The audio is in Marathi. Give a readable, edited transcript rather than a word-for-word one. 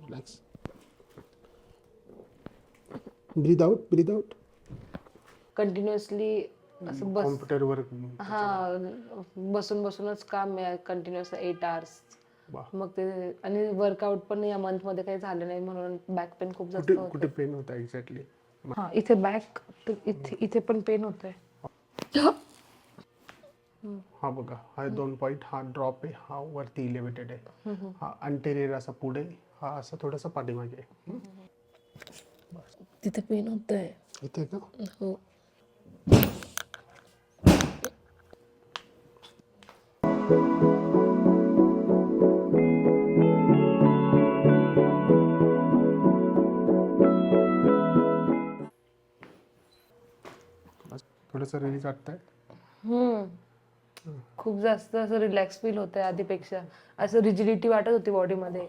रिलॅक्स. ब्रीद आउट. कंटिन्युअसली असं बस कॉम्प्युटरवर बसून बसूनच काम आहे कंटिन्युअस 8 आवर्स. वा. मग ते आणि वर्कआउट पण या मंथ मध्ये काही झालं नाही म्हणून बॅक पेन खूप जास्त कुठे होते. कुठे पेन होता एक्झॅक्टली? हा इथे बॅक इथे पण पेन होतंय. हा बघा, हा 2 पॉईंट, हा ड्रॉप आहे, हा वरती इलेव्हेटेड आहे, हा अंटेरियर असा पुढे, हा असा थोडासा पाठीमागे आहे. तिथे पेन होतंय. इथे का? हो. थोडंसं रिलीज वाटतंय. खूप जास्त असं रिलॅक्स फील होतंय आधीपेक्षा. असं रिजिडिटी वाटत होती बॉडीमध्ये.